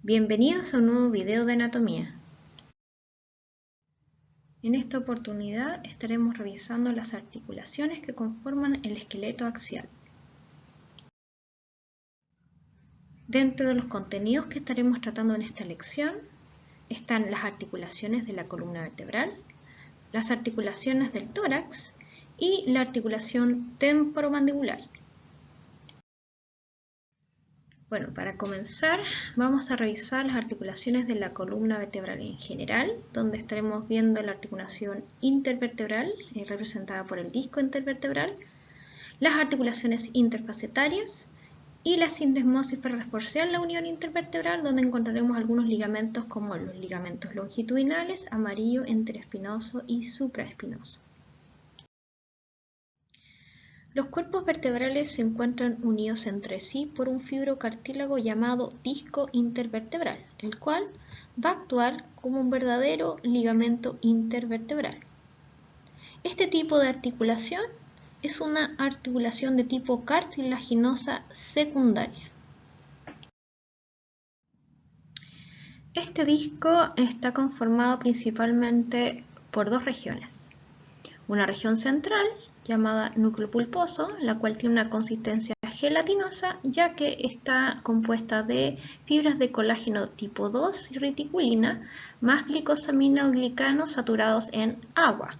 Bienvenidos a un nuevo video de anatomía. En esta oportunidad estaremos revisando las articulaciones que conforman el esqueleto axial. Dentro de los contenidos que estaremos tratando en esta lección están las articulaciones de la columna vertebral, las articulaciones del tórax y la articulación temporomandibular. Bueno, para comenzar vamos a revisar las articulaciones de la columna vertebral en general, donde estaremos viendo la articulación intervertebral, representada por el disco intervertebral, las articulaciones interfacetarias y la sindesmosis para reforzar la unión intervertebral, donde encontraremos algunos ligamentos como los ligamentos longitudinales, amarillo, interespinoso y supraespinoso. Los cuerpos vertebrales se encuentran unidos entre sí por un fibrocartílago llamado disco intervertebral, el cual va a actuar como un verdadero ligamento intervertebral. Este tipo de articulación es una articulación de tipo cartilaginosa secundaria. Este disco está conformado principalmente por dos regiones. Una región central, llamada núcleo pulposo, la cual tiene una consistencia gelatinosa, ya que está compuesta de fibras de colágeno tipo 2 y reticulina, más glicosaminoglicanos saturados en agua.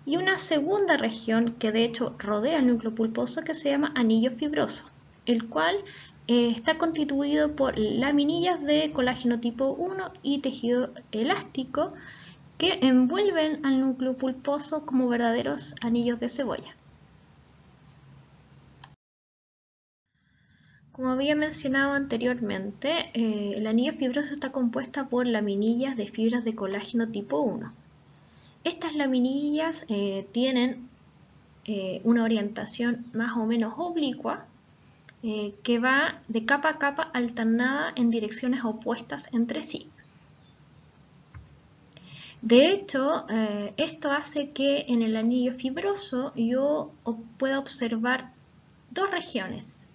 Y una segunda región que de hecho rodea el núcleo pulposo, que se llama anillo fibroso, el cual está constituido por laminillas de colágeno tipo 1 y tejido elástico, que envuelven al núcleo pulposo como verdaderos anillos de cebolla. Como había mencionado anteriormente, el anillo fibroso está compuesta por laminillas de fibras de colágeno tipo 1. Estas laminillas tienen una orientación más o menos oblicua, que va de capa a capa alternada en direcciones opuestas entre sí. De hecho, esto hace que en el anillo fibroso yo pueda observar dos regiones.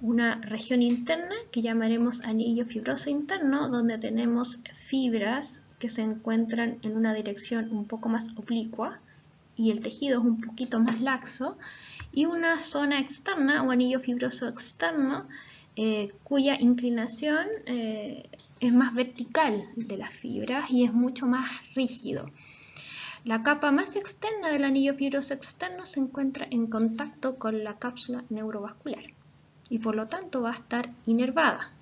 Una región interna que llamaremos anillo fibroso interno, donde tenemos fibras que se encuentran en una dirección un poco más oblicua y el tejido es un poquito más laxo, y una zona externa o anillo fibroso externo, cuya inclinación es más vertical de las fibras y es mucho más rígido. La capa más externa del anillo fibroso externo se encuentra en contacto con la cápsula neurovascular y por lo tanto va a estar inervada.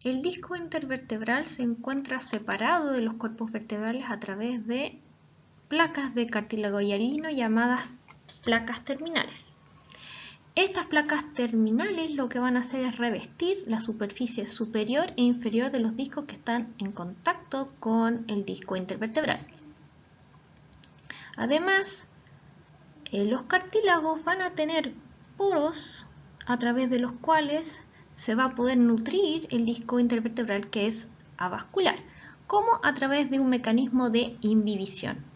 El disco intervertebral se encuentra separado de los cuerpos vertebrales a través de placas de cartílago hialino llamadas placas terminales. Estas placas terminales lo que van a hacer es revestir la superficie superior e inferior de los discos que están en contacto con el disco intervertebral. Además, los cartílagos van a tener poros a través de los cuales se va a poder nutrir el disco intervertebral, que es avascular, como a través de un mecanismo de imbibición.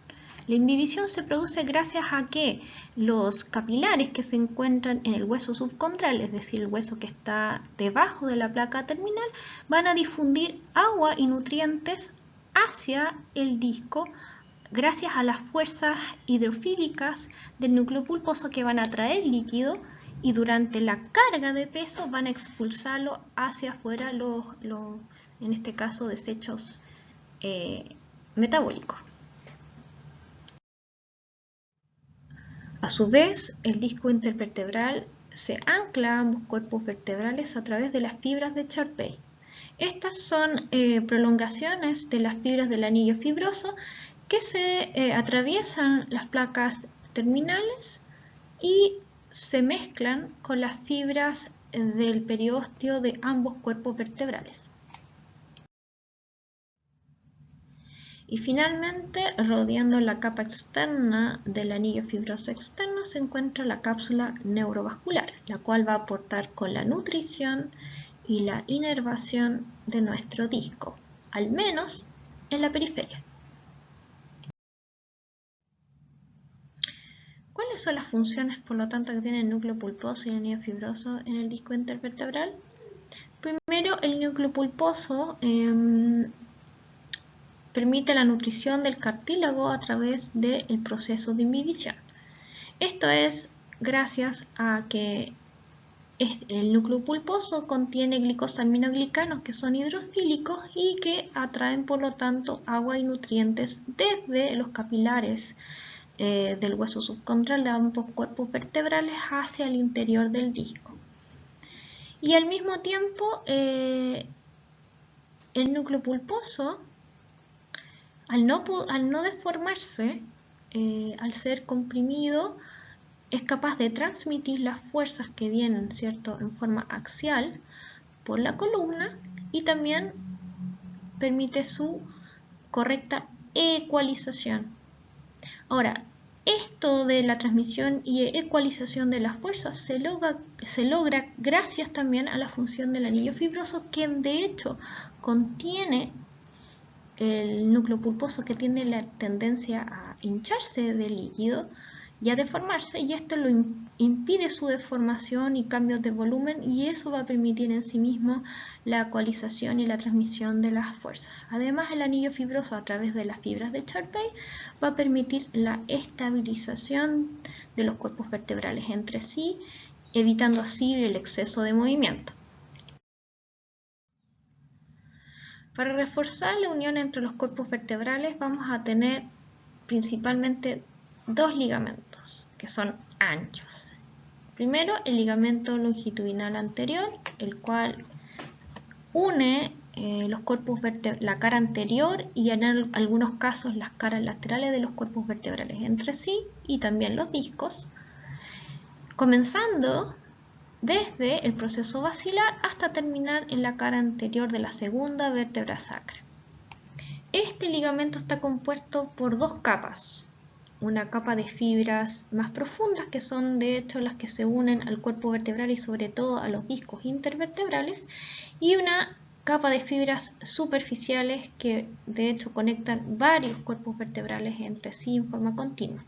La imbibición se produce gracias a que los capilares que se encuentran en el hueso subcondral, es decir, el hueso que está debajo de la placa terminal, van a difundir agua y nutrientes hacia el disco gracias a las fuerzas hidrofílicas del núcleo pulposo, que van a traer líquido y durante la carga de peso van a expulsarlo hacia afuera, en este caso desechos metabólicos. A su vez, el disco intervertebral se ancla a ambos cuerpos vertebrales a través de las fibras de Charpey. Estas son prolongaciones de las fibras del anillo fibroso que se atraviesan las placas terminales y se mezclan con las fibras del periósteo de ambos cuerpos vertebrales. Y finalmente, rodeando la capa externa del anillo fibroso externo se encuentra la cápsula neurovascular, la cual va a aportar con la nutrición y la inervación de nuestro disco, al menos en la periferia. ¿Cuáles son las funciones, por lo tanto, que tiene el núcleo pulposo y el anillo fibroso en el disco intervertebral? Primero, el núcleo pulposo permite la nutrición del cartílago a través del proceso de inhibición. Esto es gracias a que el núcleo pulposo contiene glicosaminoglicanos que son hidrofílicos y que atraen, por lo tanto, agua y nutrientes desde los capilares del hueso subcondral de ambos cuerpos vertebrales hacia el interior del disco. Y al mismo tiempo, el núcleo pulposo, al no deformarse, al ser comprimido, es capaz de transmitir las fuerzas que vienen, ¿cierto?, en forma axial por la columna y también permite su correcta ecualización. Ahora, esto de la transmisión y ecualización de las fuerzas se logra gracias también a la función del anillo fibroso, que de hecho contiene el núcleo pulposo, que tiene la tendencia a hincharse de líquido y a deformarse, y esto lo impide su deformación y cambios de volumen, y eso va a permitir en sí mismo la ecualización y la transmisión de las fuerzas. Además, el anillo fibroso, a través de las fibras de Charpey, va a permitir la estabilización de los cuerpos vertebrales entre sí, evitando así el exceso de movimiento. Para reforzar la unión entre los cuerpos vertebrales vamos a tener principalmente dos ligamentos que son anchos. Primero, el ligamento longitudinal anterior, el cual une los cuerpos la cara anterior y en algunos casos las caras laterales de los cuerpos vertebrales entre sí, y también los discos, comenzando desde el proceso basilar hasta terminar en la cara anterior de la segunda vértebra sacra. Este ligamento está compuesto por dos capas. Una capa de fibras más profundas, que son de hecho las que se unen al cuerpo vertebral y sobre todo a los discos intervertebrales, y una capa de fibras superficiales que de hecho conectan varios cuerpos vertebrales entre sí en forma continua.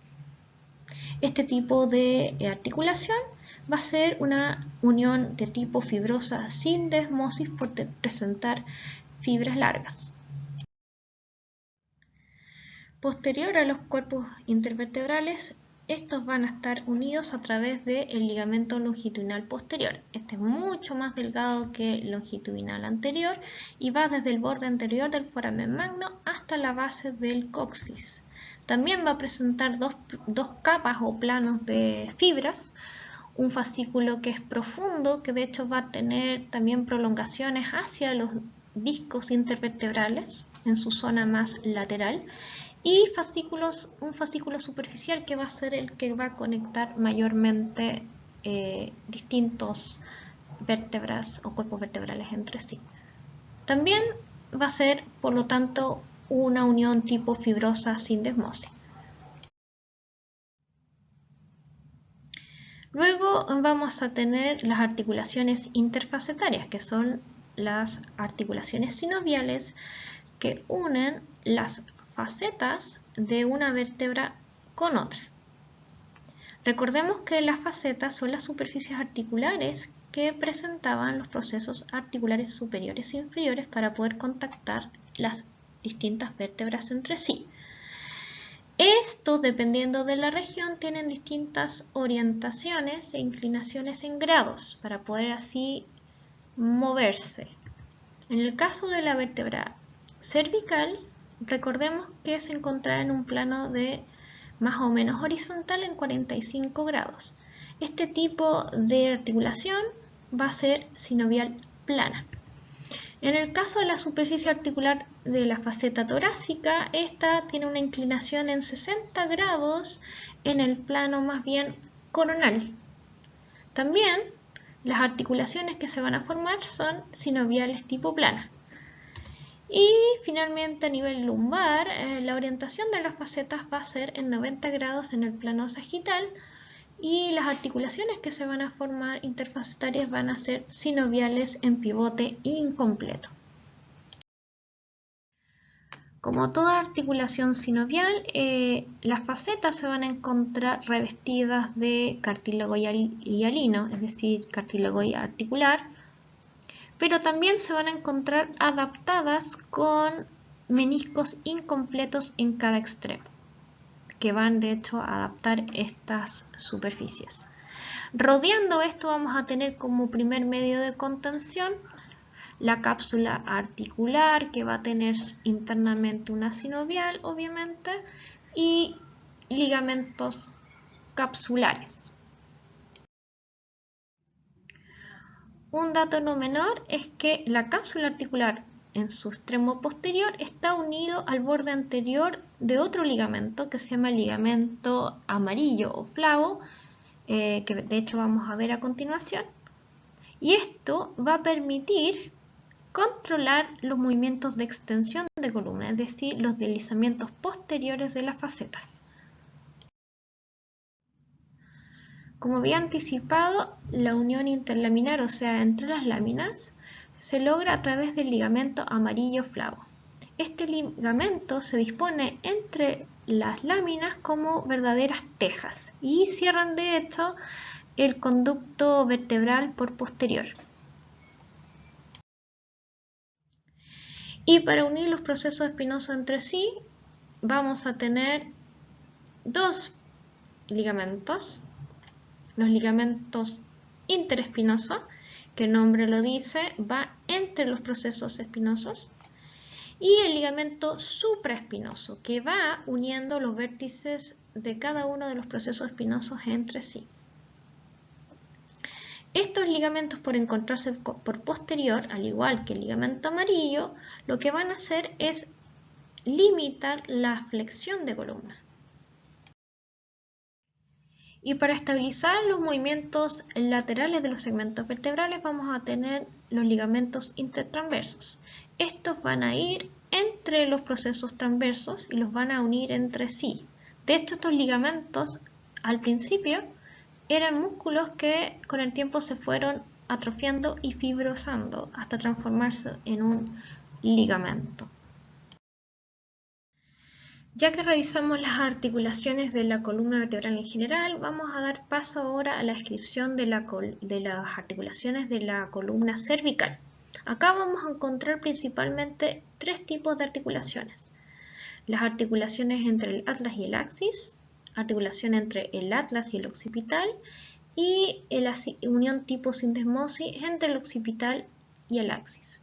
Este tipo de articulación va a ser una unión de tipo fibrosa sin desmosis por presentar fibras largas. Posterior a los cuerpos intervertebrales, estos van a estar unidos a través del ligamento longitudinal posterior. Este es mucho más delgado que el longitudinal anterior y va desde el borde anterior del foramen magno hasta la base del coxis. También va a presentar dos capas o planos de fibras, un fascículo que es profundo, que de hecho va a tener también prolongaciones hacia los discos intervertebrales en su zona más lateral, y un fascículo superficial que va a ser el que va a conectar mayormente distintos vértebras o cuerpos vertebrales entre sí. También va a ser, por lo tanto, una unión tipo fibrosa sin desmosis. Luego vamos a tener las articulaciones interfacetarias, que son las articulaciones sinoviales que unen las facetas de una vértebra con otra. Recordemos que las facetas son las superficies articulares que presentaban los procesos articulares superiores e inferiores para poder contactar las distintas vértebras entre sí. Estos, dependiendo de la región, tienen distintas orientaciones e inclinaciones en grados para poder así moverse. En el caso de la vértebra cervical, recordemos que se encontrará en un plano de más o menos horizontal en 45 grados. Este tipo de articulación va a ser sinovial plana. En el caso de la superficie articular de la faceta torácica, esta tiene una inclinación en 60 grados en el plano más bien coronal. También las articulaciones que se van a formar son sinoviales tipo plana. Y finalmente, a nivel lumbar, la orientación de las facetas va a ser en 90 grados en el plano sagital, y las articulaciones que se van a formar interfacetarias van a ser sinoviales en pivote incompleto. Como toda articulación sinovial, las facetas se van a encontrar revestidas de cartílago hialino, es decir, cartílago articular, pero también se van a encontrar adaptadas con meniscos incompletos en cada extremo, que van de hecho a adaptar estas superficies. Rodeando esto vamos a tener como primer medio de contención la cápsula articular, que va a tener internamente una sinovial, obviamente, y ligamentos capsulares. Un dato no menor es que la cápsula articular en su extremo posterior está unido al borde anterior de otro ligamento que se llama ligamento amarillo o flavo, que de hecho vamos a ver a continuación. Y esto va a permitir controlar los movimientos de extensión de columna, es decir, los deslizamientos posteriores de las facetas. Como había anticipado, la unión interlaminar, o sea, entre las láminas, se logra a través del ligamento amarillo flavo. Este ligamento se dispone entre las láminas como verdaderas tejas y cierran de hecho el conducto vertebral por posterior. Y para unir los procesos espinosos entre sí, vamos a tener dos ligamentos. Los ligamentos interespinosos, que el nombre lo dice, va entre los procesos espinosos. Y el ligamento supraespinoso, que va uniendo los vértices de cada uno de los procesos espinosos entre sí. Estos ligamentos, por encontrarse por posterior, al igual que el ligamento amarillo, lo que van a hacer es limitar la flexión de columna. Y para estabilizar los movimientos laterales de los segmentos vertebrales vamos a tener los ligamentos intertransversos. Estos van a ir entre los procesos transversos y los van a unir entre sí. De hecho, estos ligamentos al principio eran músculos que con el tiempo se fueron atrofiando y fibrosando hasta transformarse en un ligamento. Ya que revisamos las articulaciones de la columna vertebral en general, vamos a dar paso ahora a la descripción de las articulaciones de la columna cervical. Acá vamos a encontrar principalmente tres tipos de articulaciones. Las articulaciones entre el atlas y el axis, articulación entre el atlas y el occipital y la unión tipo sindesmosis entre el occipital y el axis.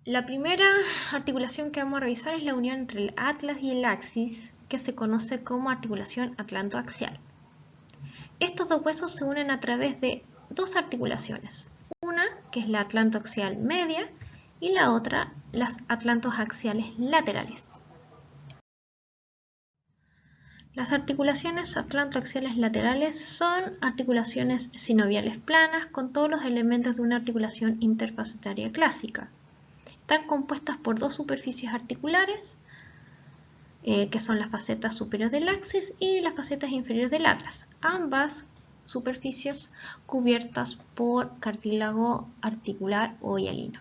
La primera articulación que vamos a revisar es la unión entre el atlas y el axis, que se conoce como articulación atlantoaxial. Estos dos huesos se unen a través de dos articulaciones, una que es la atlantoaxial media y la otra las atlantoaxiales laterales. Las articulaciones atlantoaxiales laterales son articulaciones sinoviales planas con todos los elementos de una articulación interfacetaria clásica. Están compuestas por dos superficies articulares, que son las facetas superiores del axis y las facetas inferiores del atlas. Ambas superficies cubiertas por cartílago articular o hialino.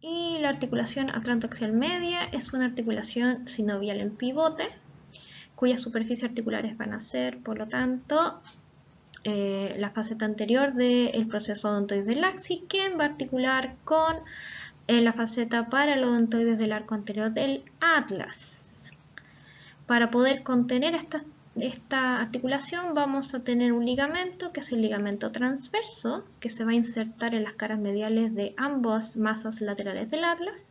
Y la articulación atlantoaxial media es una articulación sinovial en pivote, cuyas superficies articulares van a ser, por lo tanto, la faceta anterior del proceso odontoide del axis, que va a articular con la faceta paralodontoides del arco anterior del atlas. Para poder contener esta articulación vamos a tener un ligamento, que es el ligamento transverso, que se va a insertar en las caras mediales de ambas masas laterales del atlas.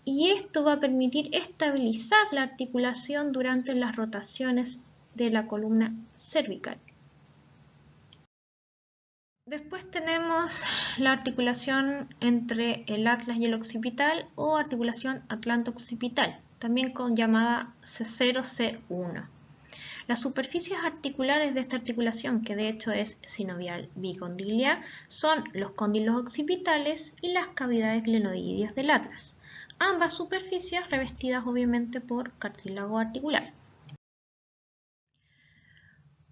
Y esto va a permitir estabilizar la articulación durante las rotaciones de la columna cervical. Después tenemos la articulación entre el atlas y el occipital o articulación atlanto-occipital, también llamada C0, C1. Las superficies articulares de esta articulación, que de hecho es sinovial bicondilia, son los cóndilos occipitales y las cavidades glenoideas del atlas, ambas superficies revestidas obviamente por cartílago articular.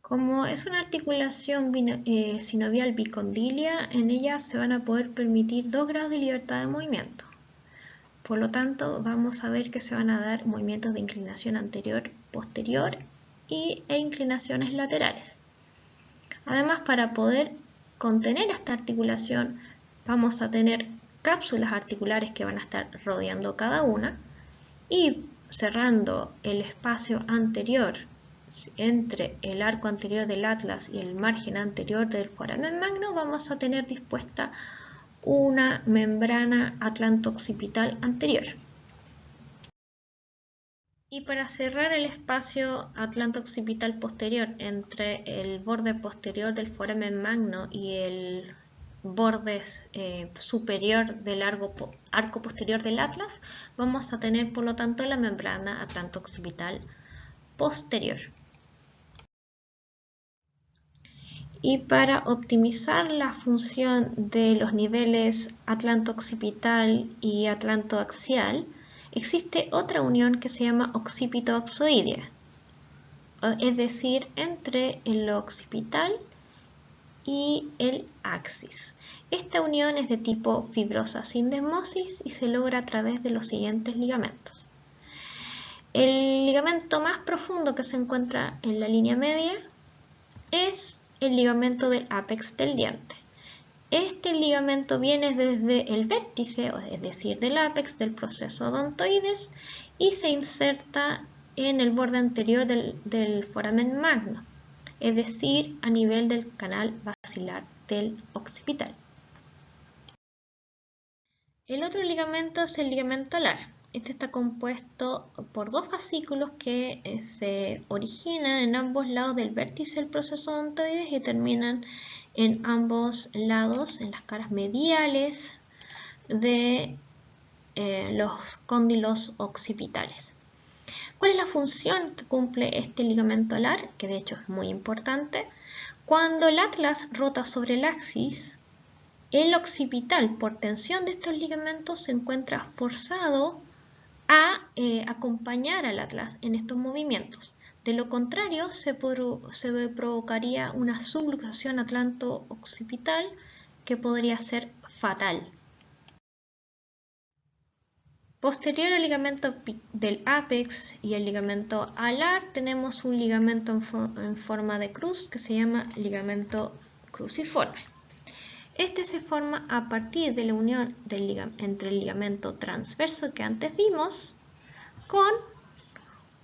Como es una articulación sinovial bicondilia, en ella se van a poder permitir 2 grados de libertad de movimiento. Por lo tanto, vamos a ver que se van a dar movimientos de inclinación anterior, posterior e inclinaciones laterales. Además, para poder contener esta articulación, vamos a tener cápsulas articulares que van a estar rodeando cada una y cerrando el espacio anterior entre el arco anterior del atlas y el margen anterior del foramen magno, vamos a tener dispuesta una membrana atlanto-occipital anterior. Y para cerrar el espacio atlanto-occipital posterior entre el borde posterior del foramen magno y el borde superior del arco posterior del atlas, vamos a tener por lo tanto la membrana atlanto-occipital posterior. Y para optimizar la función de los niveles atlanto-occipital y atlanto-axial, existe otra unión que se llama occipito-axoidea, es decir, entre el occipital y el axis. Esta unión es de tipo fibrosa sin desmosis y se logra a través de los siguientes ligamentos. El ligamento más profundo que se encuentra en la línea media es el ligamento del ápex del diente. Este ligamento viene desde el vértice, es decir, del ápex del proceso odontoides, y se inserta en el borde anterior del foramen magno, es decir, a nivel del canal basilar del occipital. El otro ligamento es el ligamento alar. Este está compuesto por dos fascículos que se originan en ambos lados del vértice del proceso odontoides y terminan en ambos lados, en las caras mediales de los cóndilos occipitales. ¿Cuál es la función que cumple este ligamento alar? Que de hecho es muy importante. Cuando el atlas rota sobre el axis, el occipital, por tensión de estos ligamentos, se encuentra forzado a acompañar al atlas en estos movimientos. De lo contrario, se provocaría una subluxación atlanto-occipital que podría ser fatal. Posterior al ligamento del ápex y el ligamento alar, tenemos un ligamento en forma de cruz que se llama ligamento cruciforme. Este se forma a partir de la unión entre el ligamento transverso que antes vimos con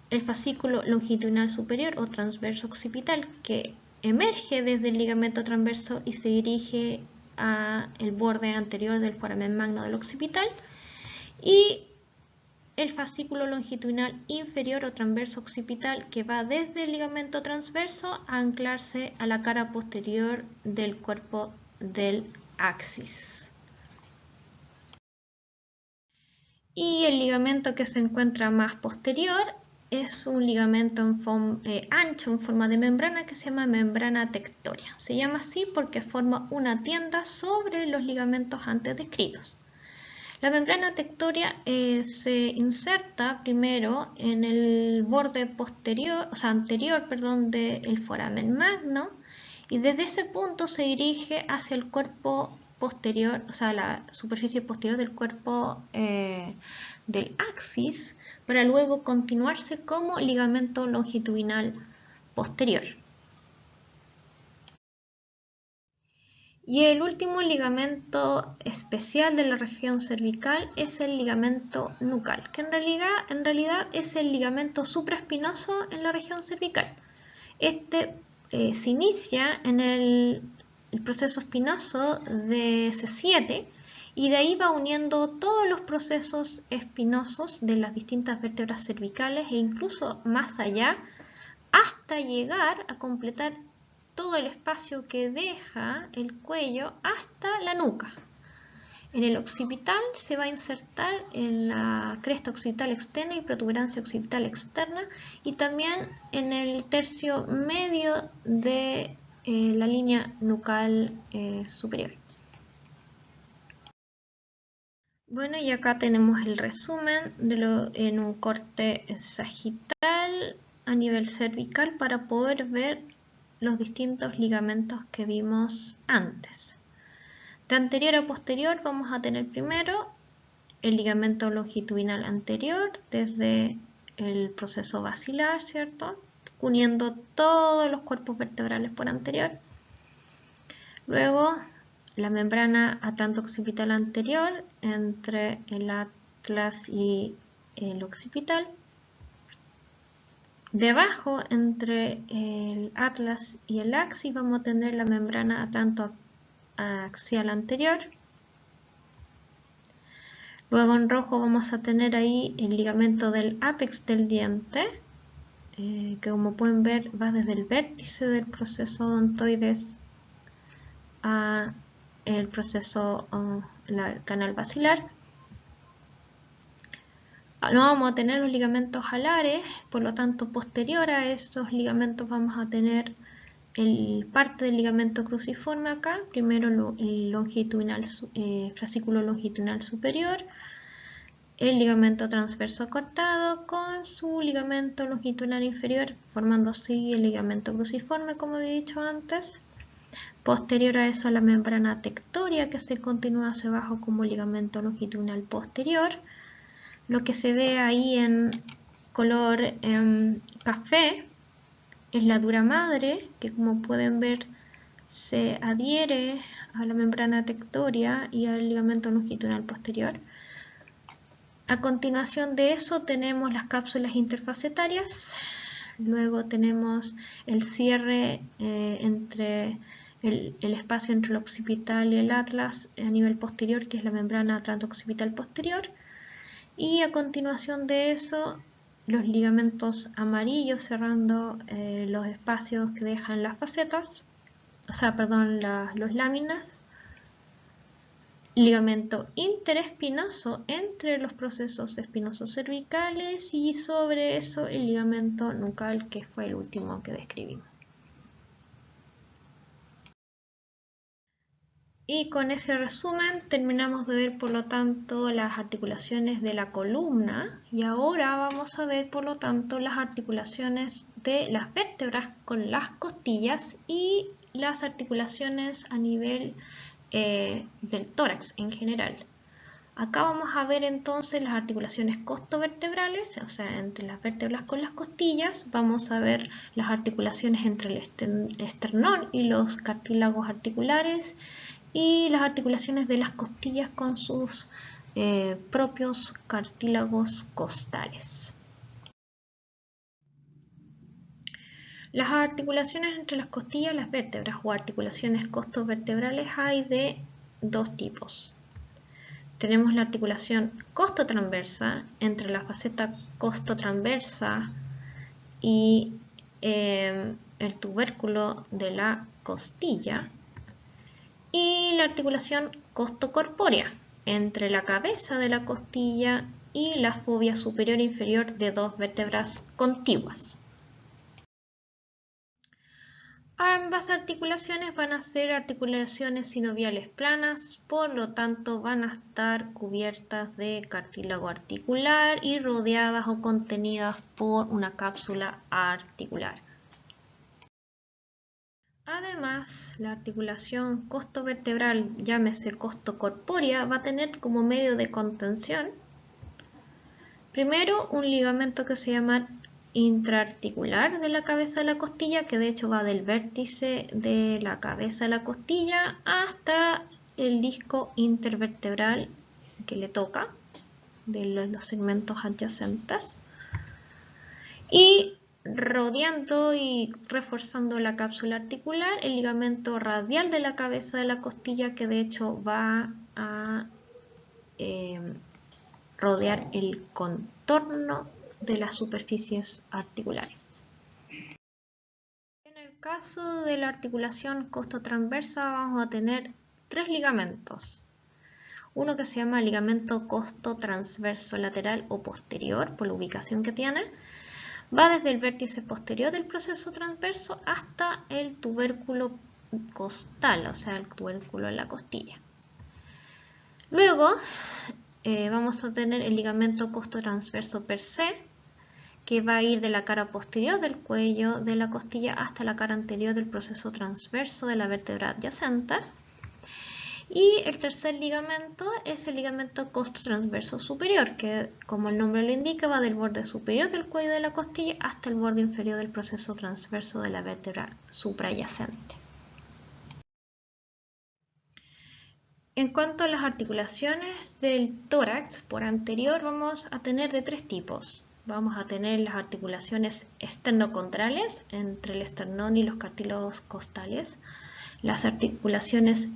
el fascículo longitudinal superior o transverso occipital que emerge desde el ligamento transverso y se dirige al borde anterior del foramen magno del occipital, y el fascículo longitudinal inferior o transverso occipital que va desde el ligamento transverso a anclarse a la cara posterior del cuerpo del axis. Y el ligamento que se encuentra más posterior es un ligamento ancho en forma de membrana que se llama membrana tectoria. Se llama así porque forma una tienda sobre los ligamentos antes descritos. La membrana tectoria se inserta primero en el borde anterior del foramen magno, y desde ese punto se dirige hacia el cuerpo posterior, la superficie posterior del cuerpo del axis, para luego continuarse como ligamento longitudinal posterior. Y el último ligamento especial de la región cervical es el ligamento nucal, que en realidad es el ligamento supraespinoso en la región cervical. Este se inicia en el proceso espinoso de C7 y de ahí va uniendo todos los procesos espinosos de las distintas vértebras cervicales e incluso más allá, hasta llegar a completar todo el espacio que deja el cuello hasta la nuca. En el occipital se va a insertar en la cresta occipital externa y protuberancia occipital externa, y también en el tercio medio de la línea nucal superior. Bueno, y acá tenemos el resumen en un corte sagital a nivel cervical para poder ver los distintos ligamentos que vimos antes. De anterior a posterior vamos a tener primero el ligamento longitudinal anterior desde el proceso basilar, ¿cierto? Uniendo todos los cuerpos vertebrales por anterior. Luego, la membrana atlanto-occipital anterior entre el atlas y el occipital. Debajo, entre el atlas y el axis, vamos a tener la membrana atlanto-axial anterior. Luego en rojo vamos a tener ahí el ligamento del ápex del diente, que como pueden ver va desde el vértice del proceso odontoides a el proceso canal basilar. No vamos a tener los ligamentos alares, por lo tanto posterior a estos ligamentos vamos a tener parte del ligamento cruciforme acá, primero el longitudinal, fascículo longitudinal superior, el ligamento transverso cortado con su ligamento longitudinal inferior, formando así el ligamento cruciforme como había dicho antes. Posterior a eso la membrana tectoria que se continúa hacia abajo como ligamento longitudinal posterior. Lo que se ve ahí en color café es la dura madre, que como pueden ver se adhiere a la membrana tectoria y al ligamento longitudinal posterior. A continuación de eso tenemos las cápsulas interfacetarias, luego tenemos el cierre entre el espacio entre el occipital y el atlas a nivel posterior, que es la membrana atlanto-occipital posterior, y a continuación de eso los ligamentos amarillos cerrando los espacios que dejan las facetas, los láminas, ligamento interespinoso entre los procesos espinosos cervicales y sobre eso el ligamento nucal, que fue el último que describimos. Y con ese resumen terminamos de ver por lo tanto las articulaciones de la columna y ahora vamos a ver por lo tanto las articulaciones de las vértebras con las costillas y las articulaciones a nivel del tórax en general. Acá vamos a ver entonces las articulaciones costovertebrales, o sea, entre las vértebras con las costillas. Vamos a ver las articulaciones entre el esternón y los cartílagos articulares y las articulaciones de las costillas con sus propios cartílagos costales. Las articulaciones entre las costillas y las vértebras o articulaciones costovertebrales hay de dos tipos. Tenemos la articulación costotransversa entre la faceta costotransversa y el tubérculo de la costilla, y la articulación costocorpórea entre la cabeza de la costilla y la fobia superior e inferior de dos vértebras contiguas. Ambas articulaciones van a ser articulaciones sinoviales planas, por lo tanto van a estar cubiertas de cartílago articular y rodeadas o contenidas por una cápsula articular. Además, la articulación costovertebral, llámese costocorpórea, va a tener como medio de contención primero un ligamento que se llama intraarticular de la cabeza de la costilla, que de hecho va del vértice de la cabeza de la costilla hasta el disco intervertebral que le toca, de los segmentos adyacentes, y rodeando y reforzando la cápsula articular, el ligamento radial de la cabeza de la costilla, que de hecho va a rodear el contorno de las superficies articulares. En el caso de la articulación costotransversa vamos a tener tres ligamentos. Uno que se llama ligamento costotransverso lateral o posterior, por la ubicación que tiene. Va desde el vértice posterior del proceso transverso hasta el tubérculo costal, o sea, el tubérculo en la costilla. Luego vamos a tener el ligamento costotransverso per se, que va a ir de la cara posterior del cuello de la costilla hasta la cara anterior del proceso transverso de la vértebra adyacente. Y el tercer ligamento es el ligamento costotransverso superior, que como el nombre lo indica va del borde superior del cuello de la costilla hasta el borde inferior del proceso transverso de la vértebra suprayacente. En cuanto a las articulaciones del tórax por anterior, vamos a tener de tres tipos. Vamos a tener las articulaciones esternocondrales entre el esternón y los cartílagos costales, las articulaciones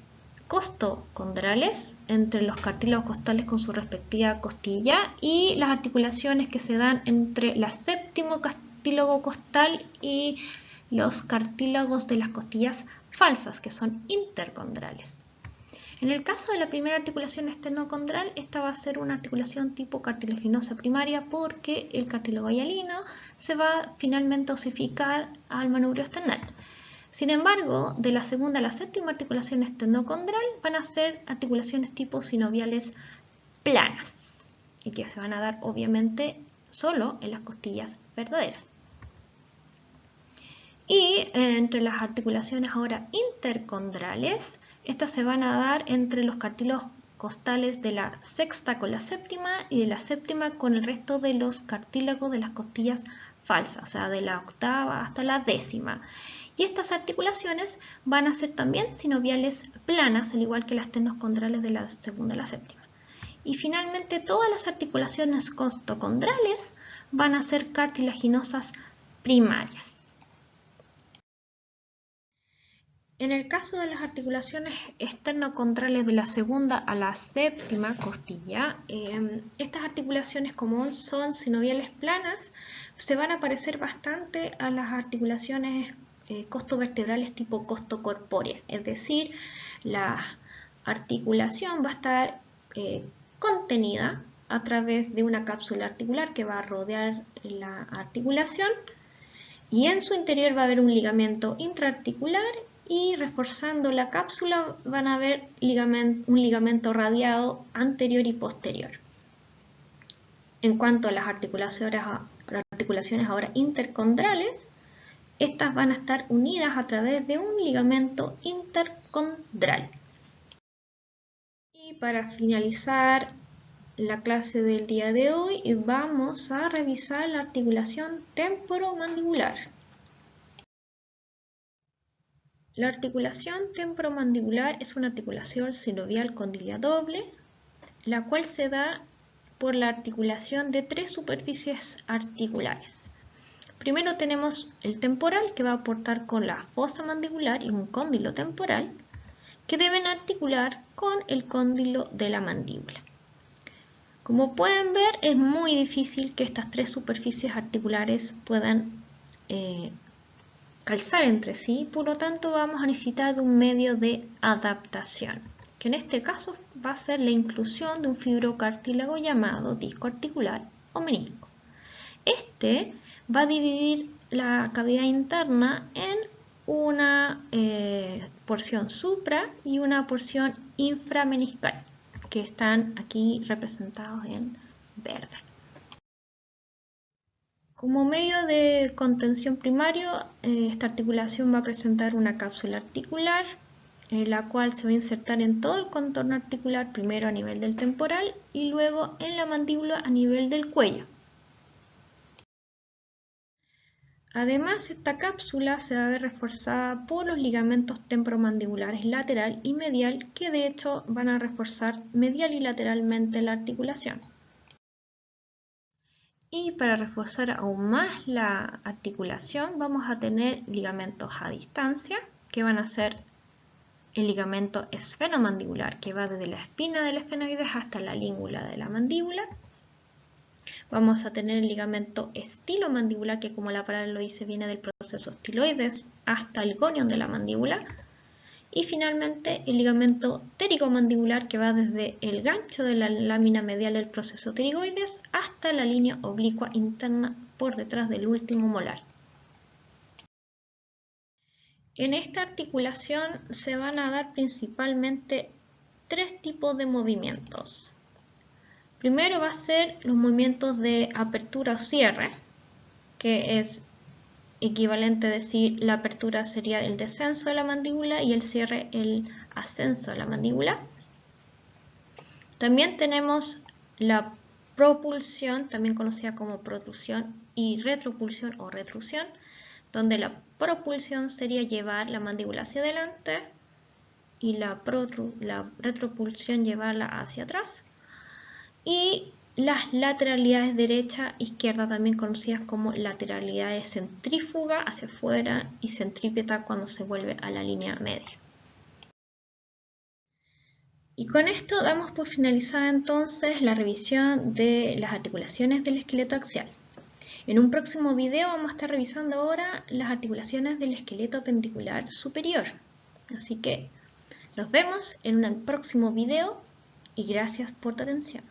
costocondrales entre los cartílagos costales con su respectiva costilla y las articulaciones que se dan entre el séptimo cartílago costal y los cartílagos de las costillas falsas, que son intercondrales. En el caso de la primera articulación esternocondral, esta va a ser una articulación tipo cartilaginosa primaria porque el cartílago hialino se va finalmente a osificar al manubrio esternal. Sin embargo, de la segunda a la séptima articulación esternocondral van a ser articulaciones tipo sinoviales planas y que se van a dar obviamente solo en las costillas verdaderas. Y entre las articulaciones ahora intercondrales, estas se van a dar entre los cartílagos costales de la sexta con la séptima y de la séptima con el resto de los cartílagos de las costillas falsas, o sea, de la octava hasta la décima. Y estas articulaciones van a ser también sinoviales planas, al igual que las esternocondrales de la segunda a la séptima. Y finalmente todas las articulaciones costocondrales van a ser cartilaginosas primarias. En el caso de las articulaciones esternocondrales de la segunda a la séptima costilla, estas articulaciones, como son sinoviales planas, se van a parecer bastante a las articulaciones costovertebrales tipo costocorpórea, es decir, la articulación va a estar contenida a través de una cápsula articular que va a rodear la articulación y en su interior va a haber un ligamento intraarticular y reforzando la cápsula van a ver un ligamento radiado anterior y posterior. En cuanto a las articulaciones ahora intercondrales, estas van a estar unidas a través de un ligamento intercondral. Y para finalizar la clase del día de hoy vamos a revisar la articulación temporomandibular. La articulación temporomandibular es una articulación sinovial condilia doble, la cual se da por la articulación de tres superficies articulares. Primero tenemos el temporal, que va a aportar con la fosa mandibular y un cóndilo temporal, que deben articular con el cóndilo de la mandíbula. Como pueden ver, es muy difícil que estas tres superficies articulares puedan calzar entre sí, por lo tanto vamos a necesitar de un medio de adaptación, que en este caso va a ser la inclusión de un fibrocartílago llamado disco articular o menisco. Este va a dividir la cavidad interna en una porción supra y una porción inframeniscal, que están aquí representados en verde. Como medio de contención primario, esta articulación va a presentar una cápsula articular, la cual se va a insertar en todo el contorno articular, primero a nivel del temporal y luego en la mandíbula a nivel del cuello. Además, esta cápsula se va a ver reforzada por los ligamentos temporomandibulares lateral y medial, que de hecho van a reforzar medial y lateralmente la articulación. Y para reforzar aún más la articulación vamos a tener ligamentos a distancia, que van a ser el ligamento esfenomandibular, que va desde la espina del esfenoides hasta la língula de la mandíbula. Vamos a tener el ligamento estilomandibular, que como la palabra lo dice viene del proceso estiloides hasta el gonion de la mandíbula. Y finalmente el ligamento pterigomandibular, que va desde el gancho de la lámina medial del proceso pterigoides hasta la línea oblicua interna por detrás del último molar. En esta articulación se van a dar principalmente tres tipos de movimientos. Primero va a ser los movimientos de apertura o cierre, que es equivalente a decir la apertura sería el descenso de la mandíbula y el cierre el ascenso de la mandíbula. También tenemos la propulsión, también conocida como protrusión, y retropulsión o retrusión, donde la propulsión sería llevar la mandíbula hacia adelante y la retropulsión llevarla hacia atrás. Y las lateralidades derecha e izquierda, también conocidas como lateralidades centrífuga hacia afuera y centrípeta cuando se vuelve a la línea media. Y con esto damos por finalizada entonces la revisión de las articulaciones del esqueleto axial. En un próximo video vamos a estar revisando ahora las articulaciones del esqueleto appendicular superior. Así que nos vemos en un próximo video y gracias por tu atención.